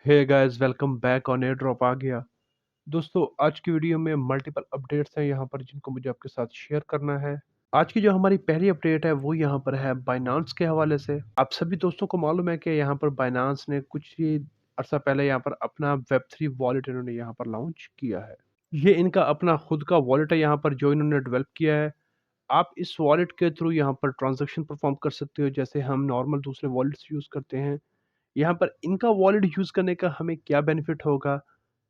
Hey guys, welcome back on air drop आ गया। दोस्तों, आज की वीडियो में मल्टीपल अपडेट्स हैं यहाँ पर जिनको मुझे आपके साथ शेयर करना है। आज की जो हमारी पहली अपडेट है वो यहाँ पर है बाइनांस के हवाले से। आप सभी दोस्तों को मालूम है कि यहाँ पर बाइनांस ने कुछ ही अर्सा पहले यहाँ पर अपना वेब3 वॉलेट इन्होंने यहाँ पर लॉन्च किया है। ये इनका अपना खुद का वॉलेट है यहाँ पर जो इन्होंने डेवलप किया है। आप इस वॉलेट के थ्रू यहाँ पर ट्रांजैक्शन परफॉर्म कर सकते हो जैसे हम नॉर्मल दूसरे वॉलेट्स यूज़ करते हैं। यहाँ पर इनका वॉलेट यूज़ करने का हमें क्या बेनिफिट होगा?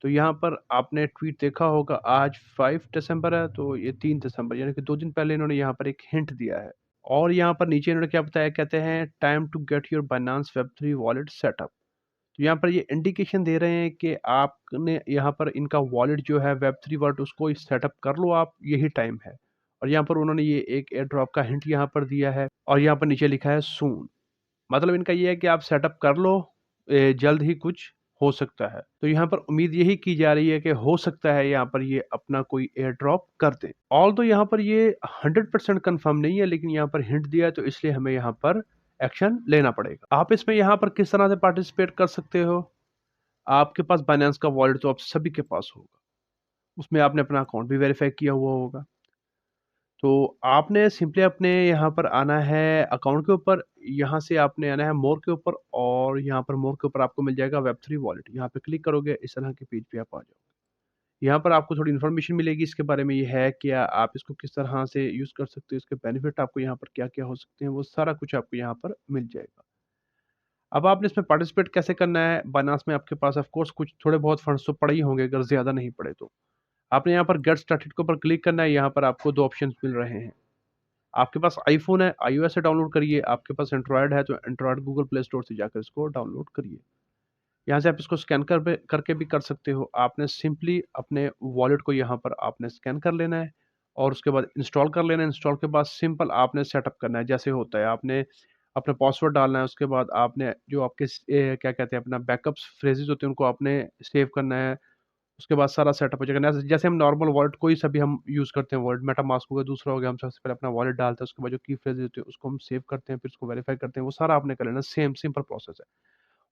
तो यहाँ पर आपने ट्वीट देखा होगा, आज 5 दिसंबर है तो ये 3 दिसंबर यानी कि 2 दिन पहले इन्होंने यहाँ पर एक हिंट दिया है। और यहाँ पर नीचे इन्होंने क्या बताया, कहते हैं time to get your Binance वेब3 वॉलेट सेटअप। तो यहाँ पर ये इंडिकेशन दे रहे हैं कि आपने यहाँ पर इनका वॉलेट जो है वेब3 वॉलेट उसको सेटअप कर लो आप, यही टाइम है। और यहाँ पर उन्होंने ये एक एयर ड्रॉप का हिंट यहाँ पर दिया है और यहाँ पर नीचे लिखा है सून। मतलब इनका ये है कि आप सेटअप कर लो, जल्द ही कुछ हो सकता है। तो यहाँ पर उम्मीद यही की जा रही है कि हो सकता है यहाँ पर ये अपना कोई एयर ड्रॉप कर दें। ऑल्दो यहाँ पर ये 100% कंफर्म नहीं है, लेकिन यहाँ पर हिंट दिया है तो इसलिए हमें यहाँ पर एक्शन लेना पड़ेगा। आप इसमें यहाँ पर किस तरह से पार्टिसिपेट कर सकते हो? आपके पास बाइनेंस का वॉलेट तो आप सभी के पास होगा। उसमें आपने अपना अकाउंट भी वेरीफाई किया हुआ होगा। तो आपने सिंपली अपने यहाँ पर आना है अकाउंट के ऊपर, यहाँ से आपने आना है मोर के ऊपर और यहाँ पर मोर के ऊपर आपको मिल जाएगा वेब3 वॉलेट। यहाँ पे क्लिक करोगे, इस तरह के पेज पे आप आ जाओगे। यहाँ पर आपको थोड़ी इन्फॉर्मेशन मिलेगी इसके बारे में, ये है क्या, आप इसको किस तरह से यूज़ कर सकते हो, इसके बेनिफिट आपको यहाँ पर क्या-क्या हो सकते हैं, वो सारा कुछ आपको यहाँ पर मिल जाएगा। अब आपने इसमें पार्टिसिपेट कैसे करना है? बाइनेंस में आपके पास ऑफ कोर्स कुछ थोड़े बहुत फंड्स तो पड़े ही होंगे, अगर ज़्यादा नहीं पड़े तो। आपने यहाँ पर गेट स्टार्टेड के ऊपर क्लिक करना है, यहाँ पर आपको 2 ऑप्शंस मिल रहे हैं। आपके पास आईफ़ोन है, आईओएस से डाउनलोड करिए, आपके पास एंड्रॉयड है तो एंड्रॉयड गूगल प्ले स्टोर से जाकर इसको डाउनलोड करिए। यहाँ से आप इसको स्कैन करके भी कर सकते हो। आपने सिंपली अपने वॉलेट को यहाँ पर आपने स्कैन कर लेना है और उसके बाद इंस्टॉल कर लेना है। इंस्टॉल के बाद सिंपल आपने सेटअप करना है, जैसे होता है। आपने अपना पासवर्ड डालना है, उसके बाद आपने जो आपके क्या कहते हैं, अपना बैकअप्स फ्रेजेज़ होते हैं उनको आपने सेव करना है। उसके बाद सारा सेटअप हो जाएगा। जैसे जैसे हम नॉर्मल वॉलेट कोई सा भी हम यूज़ करते हैं, वॉलेट मेटामास्क हो गया, दूसरा हो गया, हम सबसे पहले अपना वॉलेट डालते हैं, उसके बाद जो की फ्रेज़ होती है उसको हम सेव करते हैं, फिर उसको वेरीफ़ाई करते हैं, वो सारा आपने कर लेना, सेम सिंपल प्रोसेस है।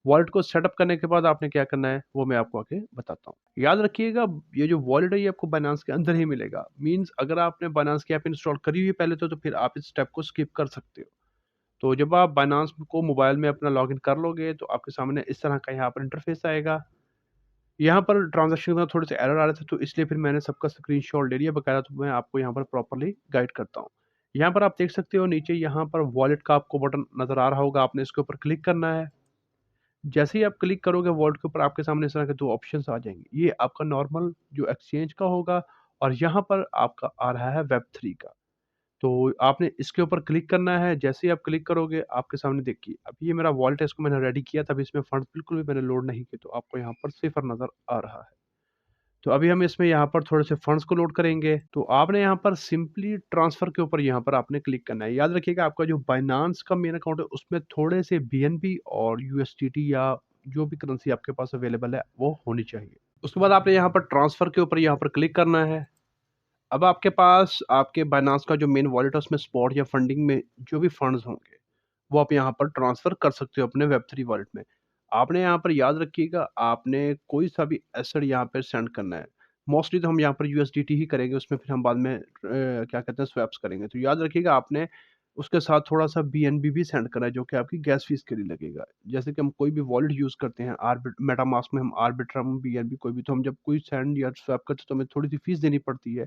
वॉलेट को सेटअप करने के बाद आपने क्या करना है, वो मैं आपको आगे बताता हूँ। याद रखिएगा, ये जो वॉलेट है ये आपको बाइनेंस के अंदर ही मिलेगा। मीन्स अगर आपने बाइनेंस की ऐप इंस्टॉल करी हुई है पहले तो फिर आप इस स्टेप को स्किप कर सकते हो। तो जब आप बाइनेंस को मोबाइल में अपना लॉगिन कर लोगे तो आपके सामने इस तरह का यहाँ पर इंटरफ़ेस आएगा। यहाँ पर ट्रांज़ैक्शन में थोड़े से एरर आ रहे थे, तो इसलिए फिर मैंने सबका स्क्रीनशॉट ले लिया बकायदा, तो मैं आपको यहाँ पर प्रॉपर्ली गाइड करता हूँ। यहाँ पर आप देख सकते हो नीचे यहाँ पर वॉलेट का आपको बटन नज़र आ रहा होगा, आपने इसके ऊपर क्लिक करना है। जैसे ही आप क्लिक करोगे वॉलेट के ऊपर आपके सामने इस तरह के 2 ऑप्शंस आ जाएँगे। ये आपका नॉर्मल जो एक्सचेंज का होगा और यहाँ पर आपका आ रहा है वेब3 का। तो आपने इसके ऊपर क्लिक करना है, जैसे ही आप क्लिक करोगे आपके सामने देखिए, अब ये मेरा वॉलेट है, इसको मैंने रेडी किया था, अभी इसमें फंड्स बिल्कुल भी मैंने लोड नहीं किए, तो आपको यहाँ पर सिफ़र नज़र आ रहा है। तो अभी हम इसमें यहाँ पर थोड़े से फंड्स को लोड करेंगे, तो आपने यहाँ पर सिंपली ट्रांसफ़र के ऊपर यहाँ पर आपने क्लिक करना है। याद रखिएगा, आपका जो बाइनेंस का मेन अकाउंट है उसमें थोड़े से बीएनबी और यूएसडीटी या जो भी करेंसी आपके पास अवेलेबल है वो होनी चाहिए। उसके बाद आपने यहाँ पर ट्रांसफ़र के ऊपर यहाँ पर क्लिक करना है। अब आपके पास आपके बाइनेंस का जो मेन वॉलेट है उसमें स्पॉट या फंडिंग में जो भी फंड्स होंगे, वो आप यहाँ पर ट्रांसफ़र कर सकते हो अपने वेब3 वॉलेट में। आपने यहाँ पर याद रखिएगा, आपने कोई सा भी एसेट यहाँ पे सेंड करना है। मोस्टली तो हम यहाँ पर यूएसडीटी ही करेंगे, उसमें फिर हम बाद में क्या कहते हैं, स्वैप्स करेंगे। तो याद रखिएगा, आपने उसके साथ थोड़ा-सा बीएनबी भी सेंड करना है जो कि आपकी गैस फ़ीस के लिए लगेगा। जैसे कि हम कोई भी वॉलेट यूज़ करते हैं, मेटामास्क में हम आर्बिट्रम, बीएनबी कोई भी, तो हम जब कोई सेंड या स्वैप करते हैं तो हमें थोड़ी-सी फ़ीस देनी पड़ती है।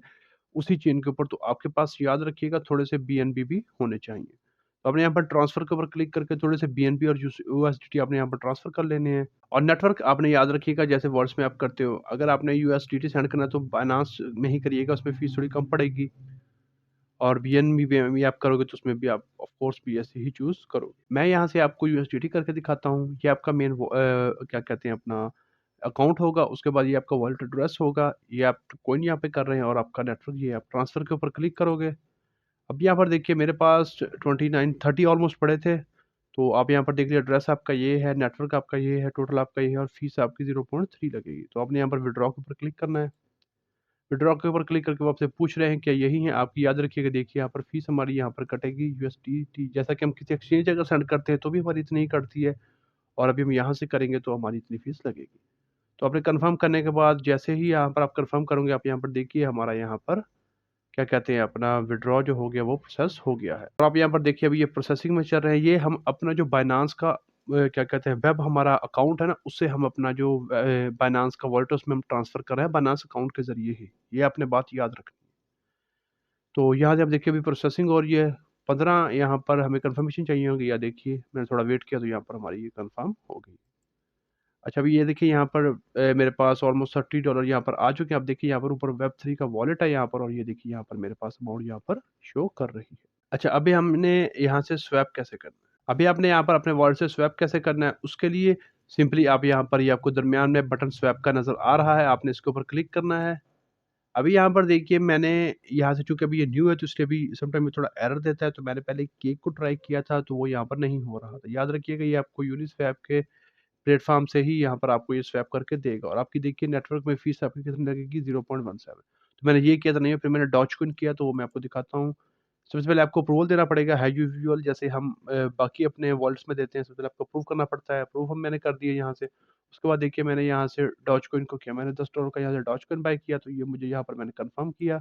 उसी चेन के ऊपर, तो आपके पास याद रखिएगा थोड़े से बीएनबी भी होने चाहिए। तो आपने यहाँ पर ट्रांसफ़र के ऊपर क्लिक करके थोड़े से बीएनबी और यूएसडीटी आपने यहाँ पर ट्रांसफ़र कर लेने हैं। और नेटवर्क आपने याद रखिएगा, जैसे वर्ड्स में आप करते हो, अगर आपने यूएसडीटी सेंड करना है तो बाइनेंस में ही करिएगा, उसमें फ़ीस थोड़ी कम पड़ेगी। और बीएनबी आप करोगे तो उसमें भी आप of course BSc he choose करोगे। मैं यहाँ से आपको यूएसडीटी करके दिखाता हूँ। ये आपका मेन क्या कहते हैं, अपना अकाउंट होगा। उसके बाद ये आपका वॉलेट एड्रेस होगा। ये आप कॉइन यहाँ पे कर रहे हैं और आपका नेटवर्क, ये आप ट्रांसफ़र के ऊपर क्लिक करोगे। अब यहाँ पर देखिए मेरे पास 29-30 ऑलमोस्ट पड़े थे। तो आप यहाँ पर देख लीजिए, एड्रेस आपका ये है, नेटवर्क आपका ये है, टोटल आपका ये है और फ़ीस आपकी 0.3 लगेगी। तो आपने यहाँ पर विथड्रॉ के ऊपर क्लिक करना है। विथड्रॉ के ऊपर क्लिक करके वो आपसे पूछ रहे हैं क्या यही है आपकी, याद रखिएगा, देखिए यहाँ पर फ़ीस हमारी यहाँ पर कटेगी यूएसडीटी, जैसा कि हम किसी एक्सचेंज अगर सेंड करते हैं तो भी हमारी इतनी ही कटती है। और अभी हम यहाँ से करेंगे तो हमारी इतनी फ़ीस लगेगी। तो आपने कन्फर्म करने के बाद जैसे ही यहाँ पर आप कन्फर्म करोगे, आप यहाँ पर देखिए हमारा यहाँ पर क्या कहते हैं, अपना विथड्रॉ जो हो गया वो प्रोसेस हो गया है। और आप यहाँ पर देखिए अभी ये प्रोसेसिंग में चल रहे हैं। ये हम अपना जो बाइनांस का क्या कहते हैं, वेब हमारा अकाउंट है ना, उससे हम अपना जो बाइनांस का वॉलेट है उसमें हम ट्रांसफ़र कर रहे हैं बाइनांस अकाउंट के ज़रिए ही। ये आपने बात याद रखनी है। तो यहाँ से आप देखिए अभी प्रोसेसिंग हो रही है। 15 यहाँ पर हमें कन्फर्मेशन चाहिए होगी, या देखिए मैंने थोड़ा वेट किया तो यहाँ पर हमारी ये कन्फर्म हो गई। अच्छा, अभी ये देखिए यहाँ पर मेरे पास ऑलमोस्ट $30 यहाँ पर आ चुके हैं। आप देखिए यहाँ पर ऊपर वेब 3 का वॉलेट है यहाँ पर, और ये देखिए यहाँ पर मेरे पास अमाउंट यहाँ पर शो कर रही है। अच्छा, अभी हमने यहाँ से स्वैप कैसे करना है? अभी आपने यहाँ पर अपने वॉलेट से स्वैप कैसे करना है, उसके लिए सिंपली आप यहाँ पर, ये आपको दरमियान में बटन स्वैप का नज़र आ रहा है, आपने इसके ऊपर क्लिक करना है। अभी यहाँ पर देखिए मैंने यहाँ से, चूँकि अभी ये न्यू है तो इसलिए अभी समटाइम ये थोड़ा एरर देता है, तो मैंने पहले केक को ट्राई किया था तो वो यहाँ पर नहीं हो रहा था। याद रखिएगा ये आपको यूनिस्वैप के प्लेटफ़ॉर्म से ही यहाँ पर आपको ये स्वैप करके देगा, और आपकी देखिए नेटवर्क में फ़ीस आपकी कितनी लगेगी, 0.17। तो मैंने ये किया था नहीं है, फिर मैंने डॉजकॉइन किया तो वो मैं आपको दिखाता हूँ। सबसे पहले आपको अप्रूवल देना पड़ेगा एज़ यूजुअल, जैसे हम बाकी अपने वॉलेट्स में देते हैं। सबसे पहले आपको अप्रूव करना पड़ता है, अप्रूव मैंने कर दिया यहाँ से। उसके बाद देखिए मैंने यहाँ से डॉजकॉइन को किया, मैंने $10 का यहाँ से डॉजकॉइन बाय किया, तो ये मुझे यहाँ पर मैंने कन्फर्म किया।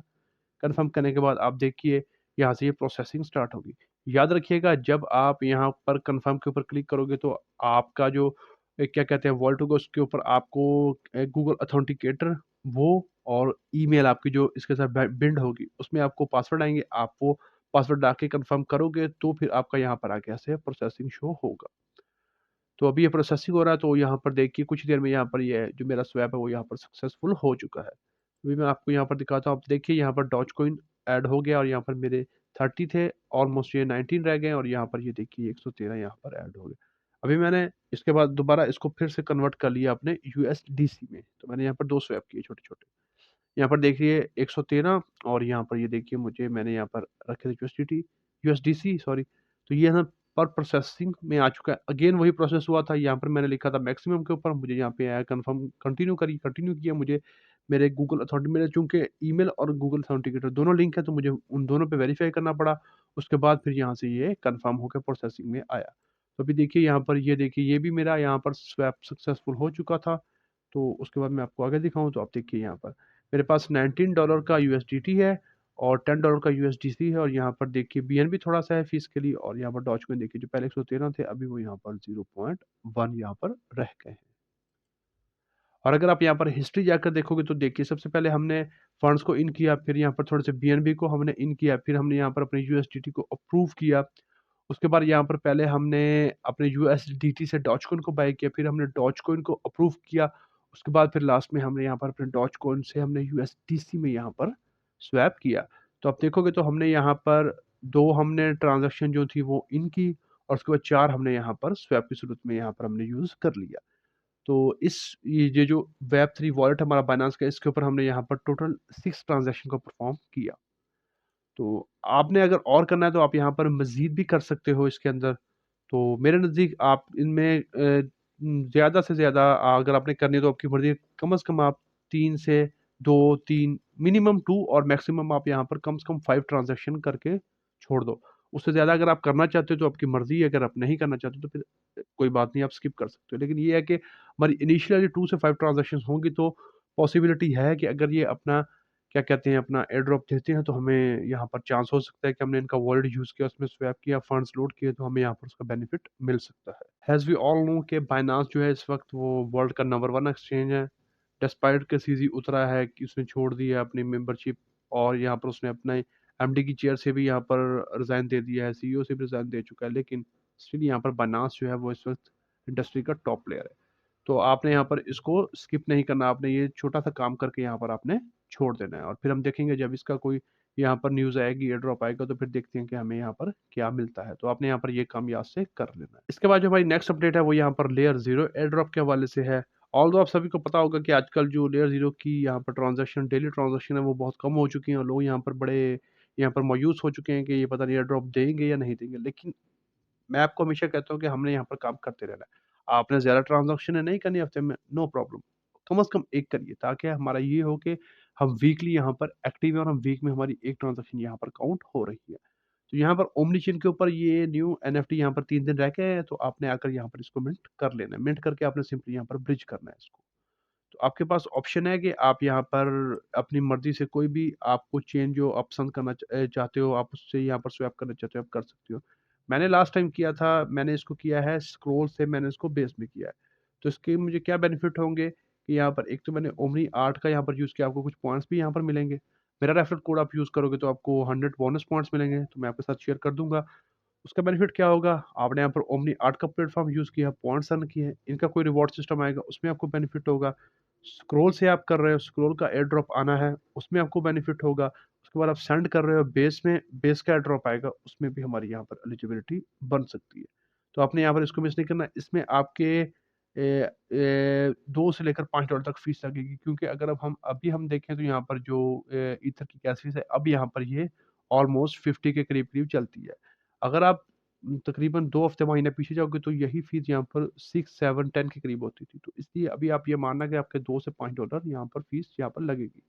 कन्फर्म करने के बाद आप देखिए यहाँ से ये प्रोसेसिंग स्टार्ट होगी। याद रखिएगा जब आप यहाँ पर कन्फर्म के ऊपर क्लिक करोगे तो आपका जो क्या कहते हैं वॉलेट होगा, उसके ऊपर आपको गूगल ऑथेंटिकेटर वो और ईमेल आपकी जो इसके साथ बिंड होगी, उसमें आपको पासवर्ड आएँगे। आप वो पासवर्ड डाल के कन्फर्म करोगे तो फिर आपका यहाँ पर आगे ऐसे प्रोसेसिंग शो होगा। तो अभी ये प्रोसेसिंग हो रहा है, तो यहाँ पर देखिए कुछ देर में यहाँ पर ये जो मेरा स्वैप है वो यहाँ पर सक्सेसफुल हो चुका है। अभी मैं आपको यहाँ पर दिखाता हूँ, आप देखिए यहाँ पर डॉजकॉइन ऐड हो गया, और यहाँ पर मेरे 30 थे, ऑलमोस्ट ये 19 रह गए, और यहाँ पर ये देखिए 113 यहाँ पर ऐड हो गए। अभी मैंने इसके बाद दोबारा इसको फिर से कन्वर्ट कर लिया अपने यूएसडीसी में, तो मैंने यहाँ पर 2 स्वैप किए छोटे-छोटे। यहाँ पर देखिए 113, और यहाँ पर ये देखिए मुझे मैंने यहाँ पर रखे थे यूएसडीटी यूएसडीसी सॉरी, तो ये ना पर प्रोसेसिंग में आ चुका है। अगेन वही प्रोसेस हुआ था, यहाँ पर मैंने लिखा था मैक्सिमम के ऊपर, मुझे यहाँ पे आया कन्फर्म, कंटिन्यू किया। मुझे मेरे गूगल अथॉरिटी, मेरे चूँकि ईमेल और गूगल ऑथेंटिकेटर दोनों लिंक है, तो मुझे उन दोनों पे वेरीफ़ाई करना पड़ा। उसके बाद फिर यहाँ से ये कन्फर्म होकर प्रोसेसिंग में आया। तो अभी देखिए यहाँ पर, ये देखिए ये भी मेरा यहाँ पर स्वैप सक्सेसफुल हो चुका था। तो उसके बाद मैं आपको आगे दिखाऊँ, तो आप देखिए यहाँ पर मेरे पास $19 का यूएसडीटी है और $10 का यूएसडीसी है, और यहाँ पर देखिए बीएनबी थोड़ा-सा है फ़ीस के लिए, और यहाँ पर डॉजकॉइन देखिए जो पहले 113 थे, अभी वो यहाँ पर 0.1 यहाँ पर रह गए हैं। और अगर आप यहाँ पर हिस्ट्री जाकर देखोगे तो देखिए सबसे पहले हमने फंड्स को इन किया, फिर यहाँ पर थोड़े से बीएनबी को हमने इन किया, फिर हमने यहाँ पर अपने यूएसडीटी को अप्रूव किया। उसके बाद यहाँ पर पहले हमने अपने यूएसडीटी से डॉजकॉइन को बाय किया, फिर हमने डॉजकॉइन को अप्रूव किया। उसके बाद फिर लास्ट में हमने यहाँ पर अपने डॉजकॉइन से हमने यूएसडीसी में यहाँ पर स्वैप किया। तो आप देखोगे तो हमने यहाँ पर 2 हमने ट्रांज़ैक्शन जो थी वो इन की, और उसके बाद 4 हमने यहाँ पर स्वैप की सूरत में यहाँ पर हमने यूज़ कर लिया। तो ये जो वेब 3 वॉलेट हमारा बाइनेंस का, इसके ऊपर हमने यहाँ पर टोटल 6 ट्रांज़ैक्शन को परफ़ॉर्म किया। तो आपने अगर और करना है तो आप यहाँ पर मज़ीद भी कर सकते हो इसके अंदर। तो मेरे नज़दीक आप इनमें ज़्यादा से ज़्यादा अगर आपने करनी है तो आपकी मर्ज़ी है, कम से कम आप 3 से 2, 3 मिनिमम 2, और मैक्सिमम आप यहाँ पर कम से कम 5 ट्रांज़ैक्शन करके छोड़ दो। उससे ज़्यादा अगर आप करना चाहते हो तो आपकी मर्ज़ी है, अगर आप नहीं करना चाहते तो फिर कोई बात नहीं, आप स्किप कर सकते हो। लेकिन ये है कि हमारी इनिशियली 2 से 5 ट्रांज़ैक्शंस होंगी, तो पॉसिबिलिटी है कि अगर ये अपना क्या कहते हैं, अपना एयर ड्रॉप देते हैं, तो हमें यहाँ पर चांस हो सकता है कि हमने इनका वॉलेट यूज़ किया, उसमें स्वैप किया, फंड्स लोड किए, तो हमें यहाँ पर उसका बेनिफिट मिल सकता है। एज़ वी ऑल नो कि बाइनांस जो है इस वक्त वो वर्ल्ड का नंबर 1 एक्सचेंज है। डिस्पाइट के सीज़ी उतरा है कि उसने छोड़ दी है अपनी मेंबरशिप, और यहाँ पर उसने अपना एमडी की चेयर से भी यहाँ पर रिज़ाइन दे दिया है, सीईओ से भी रिज़ाइन दे चुका है, लेकिन स्टिल यहाँ पर बाइनांस जो है वो इस वक्त इंडस्ट्री का टॉप प्लेयर है। तो आपने यहाँ पर इसको स्किप नहीं करना, आपने ये छोटा-सा काम करके यहाँ पर आपने छोड़ देना है, और फिर हम देखेंगे जब इसका कोई यहाँ पर न्यूज़ आएगी, एयर ड्रॉप आएगा, तो फिर देखते हैं कि हमें यहाँ पर क्या मिलता है। तो आपने यहाँ पर ये काम याद से कर लेना है। इसके बाद जो हमारी नेक्स्ट अपडेट है वो यहाँ पर लेयर 0 एयर ड्रॉप के हवाले से है। ऑल्दो आप सभी को पता होगा कि आजकल जो लेयर 0 की यहाँ पर ट्रांज़ैक्शन, डेली ट्रांज़ैक्शन है वो बहुत कम हो चुकी हैं, और लोग यहाँ पर बड़े यहाँ पर मायूस हो चुके हैं कि ये पता नहीं एयर ड्रॉप देंगे या नहीं देंगे। लेकिन मैं आपको हमेशा कहता हूँ कि हमने यहाँ पर काम करते रहना है। आपने ज़्यादा ट्रांज़ैक्शन है नहीं करनी हफ़्ते में, नो प्रॉब्लम। कम से कम 1 करिए, ताकि हमारा ये हो कि हम वीकली यहाँ पर एक्टिव हैं, और हम वीक में हमारी 1 ट्रांज़ैक्शन यहाँ पर काउंट हो रही है। तो यहाँ पर ओमनी चेन के ऊपर ये न्यू एनएफटी यहाँ पर 3 दिन रह गए हैं, तो आपने आकर यहाँ पर इसको मिंट कर लेना है। मिंट करके आपने सिंपली यहाँ पर ब्रिज करना है इसको। तो आपके पास ऑप्शन है कि आप यहाँ पर अपनी मर्ज़ी से कोई भी आपको चेन जो आप पसंद करना चाहते हो, आप उससे यहाँ पर स्वैप करना चाहते हो, आप कर सकते हो। मैंने लास्ट टाइम किया था, मैंने इसको किया है स्क्रॉल से, मैंने इसको बेस में किया है। तो इसके मुझे क्या बेनिफिट होंगे कि यहाँ पर एक तो मैंने ओमनी आर्ट का यहाँ पर यूज़ किया, आपको कुछ पॉइंट्स भी यहाँ पर मिलेंगे। मेरा रेफरल कोड आप यूज़ करोगे तो आपको 100 बोनस पॉइंट्स मिलेंगे, तो मैं आपके साथ शेयर कर दूँगा। उसका बेनिफिट क्या होगा? आपने यहाँ पर ओमनी आर्ट का प्लेटफ़ॉर्म यूज़ किया, पॉइंट्स अर्न किए, इनका कोई रिवॉर्ड सिस्टम आएगा, उसमें आपको बेनिफिट होगा। स्क्रॉल से आप कर रहे हो, स्क्रॉल का एयर ड्रॉप आना है, उसमें आपको बेनिफिट होगा। उसके बाद आप सेंड कर रहे हो बेस में, बेस का एयर ड्रॉप आएगा, उसमें भी हमारी यहाँ पर एलिजिबिलिटी बन सकती है। तो आपने यहाँ पर इसको मिस नहीं करना, इसमें आपके 2 से लेकर $5 तक फ़ीस लगेगी, क्योंकि अगर अब हम देखें तो यहाँ पर जो ईथर की गैस फ़ीस है, अब यहाँ पर ये ऑलमोस्ट 50 के करीब-करीब चलती है। अगर आप तकरीबन 2 हफ्ते महीने पीछे जाओगे तो यही फ़ीस यहाँ पर 6, 7, 10 के करीब होती थी। तो इसलिए अभी आप ये मानना कि आपके 2 से $5 यहाँ पर फ़ीस यहाँ पर लगेगी।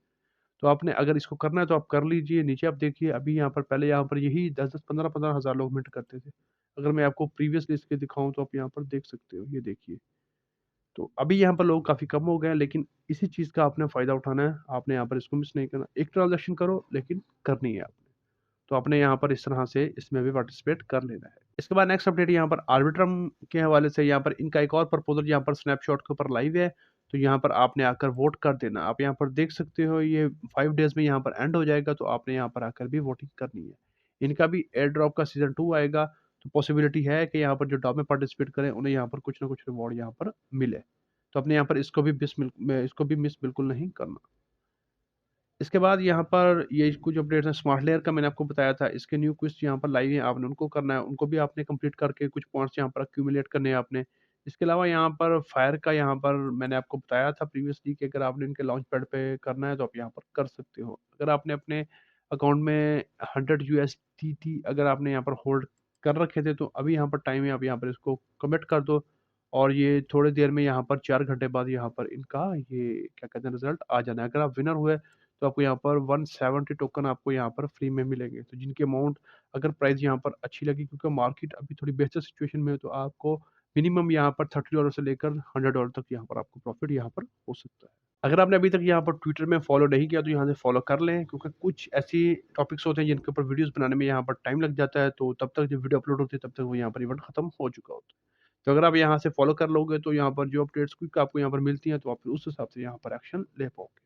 तो आपने अगर इसको करना है तो आप कर लीजिए। नीचे आप देखिए, अभी यहाँ पर पहले यहाँ पर यही 10-10, 15-15 हज़ार लोग मिंट करते थे। अगर मैं आपको प्रीवियस लिस्ट के दिखाऊँ तो आप यहाँ पर देख सकते हो, ये देखिए। तो अभी यहाँ पर लोग काफ़ी कम हो गए हैं, लेकिन इसी चीज़ का आपने फ़ायदा उठाना है। आपने यहाँ पर इसको मिस नहीं करना। एक ट्रांज़ैक्शन करो, लेकिन करनी है आपने। तो आपने यहाँ पर इस तरह से इसमें भी पार्टिसिपेट कर लेना है। इसके बाद नेक्स्ट अपडेट यहाँ पर आर्बिट्रम के हवाले से, यहाँ पर इनका एक और प्रपोज़ल यहाँ पर स्नैपशॉट के ऊपर लाइव है। तो यहाँ पर आपने आकर वोट कर देना। आप यहाँ पर देख सकते हो, ये 5 डेज़ में यहाँ पर एंड हो जाएगा, तो आपने यहाँ पर आकर भी वोटिंग करनी है। इनका भी एयर ड्रॉप का सीज़न 2 आएगा, तो पॉसिबिलिटी है कि यहाँ पर जो ड्रॉप में पार्टिसिपेट करें, उन्हें यहाँ पर कुछ ना कुछ रिवॉर्ड यहाँ पर मिले। तो आपने यहाँ पर इसको भी मिस बिल्कुल नहीं करना। इसके बाद यहाँ पर ये कुछ अपडेट्स हैं, स्मार्ट लेयर का मैंने आपको बताया था, इसके न्यू क्विज़ यहाँ पर लाइव हैं, आपने उनको करना है, उनको भी आपने कंप्लीट करके कुछ पॉइंट्स यहाँ पर एक्यूमुलेट करने हैं आपने। इसके अलावा यहाँ पर फायर का यहाँ पर मैंने आपको बताया था प्रीवियसली कि अगर आपने इनके लॉन्च पैड पे करना है तो आप यहाँ पर कर सकते हो। अगर आपने अपने अकाउंट में 100 यूएसडीटी अगर आपने यहाँ पर होल्ड कर रखे थे, तो अभी यहाँ पर टाइम है, आप यहाँ पर इसको कमिट कर दो, और ये थोड़ी देर में यहाँ पर 4 घंटे बाद यहाँ पर इनका ये क्या कहते हैं रिज़ल्ट आ जाना है। अगर आप विनर हुए तो आपको यहाँ पर 170 टोकन आपको यहाँ पर फ्री में मिलेंगे। तो जिनकी अमाउंट, अगर प्राइस यहाँ पर अच्छी लगी, क्योंकि मार्केट अभी थोड़ी बेहतर सिचुएशन में है, तो आपको मिनिमम यहाँ पर $30 से लेकर $100 तक यहाँ पर आपको प्रॉफ़िट यहाँ पर हो सकता है। अगर आपने अभी तक यहाँ पर ट्विटर में फॉलो नहीं किया तो यहाँ से फॉलो कर लें, क्योंकि कुछ ऐसी टॉपिक्स होते हैं जिनके ऊपर वीडियोज़ बनाने में यहाँ पर टाइम लग जाता है, तो तब तक जब वीडियो अपलोड होती है तब तक वो यहाँ पर इवेंट खत्म हो चुका होता है। तो अगर आप यहाँ से फॉलो कर लोगे तो यहाँ पर जो अपडेट्स क्विक आपको यहाँ पर मिलती हैं, तो आप फिर उस हिसाब से यहाँ पर एक्शन ले पाओगे।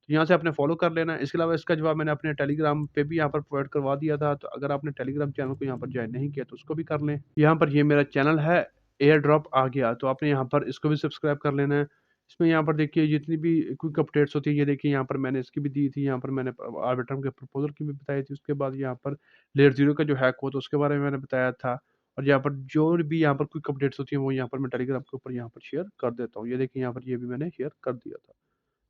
तो यहाँ से आपने फॉलो कर लेना है। इसके अलावा इसका जवाब मैंने अपने टेलीग्राम पे भी यहाँ पर प्रोवाइड करवा दिया था, तो अगर आपने टेलीग्राम चैनल को यहाँ पर जॉइन नहीं किया तो उसको भी कर लें। यहाँ पर ये मेरा चैनल है, एयर ड्रॉप आ गया, तो आपने यहाँ पर इसको भी सब्सक्राइब कर लेना है। इसमें यहाँ पर देखिए जितनी भी क्विक अपडेट्स होती है, ये देखिए यहाँ पर मैंने इसकी भी दी थी, यहाँ पर मैंने आर्बिट्रम के प्रपोज़ल की भी बताई थी। उसके बाद यहाँ पर लेयर 0 का जो हैक हुआ था उसके बारे में मैंने बताया था। और यहाँ पर जो भी यहाँ पर क्विक अपडेट्स होती हैं वो यहाँ पर मैं टेलीग्राम के ऊपर यहाँ पर शेयर कर देता हूँ। ये देखिए यहाँ पर ये भी मैंने शेयर कर दिया था।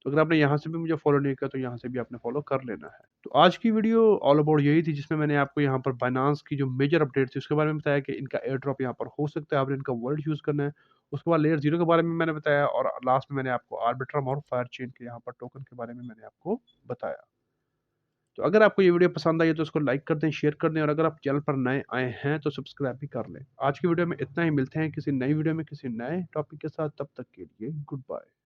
तो अगर आपने यहाँ से भी मुझे फॉलो नहीं किया तो यहाँ से भी आपने फॉलो कर लेना है। तो आज की वीडियो ऑल अबाउट यही थी, जिसमें मैंने आपको यहाँ पर बाइनेंस की जो मेजर अपडेट थी उसके बारे में बताया कि इनका एयर ड्रॉप यहाँ पर हो सकता है, आपने इनका वर्ल्ड यूज़ करना है। उसके बाद लेयर 0 के बारे में मैंने बताया, और लास्ट में मैंने आपको आर्बिट्रम और फायर चेन के यहाँ पर टोकन के बारे में मैंने आपको बताया। तो अगर आपको ये वीडियो पसंद आई है तो इसको लाइक कर दें, शेयर कर दें, और अगर आप चैनल पर नए आए हैं तो सब्सक्राइब भी कर लें। आज की वीडियो में इतना ही, मिलते हैं किसी नई वीडियो में किसी नए टॉपिक के साथ, तब तक के लिए गुड बाय।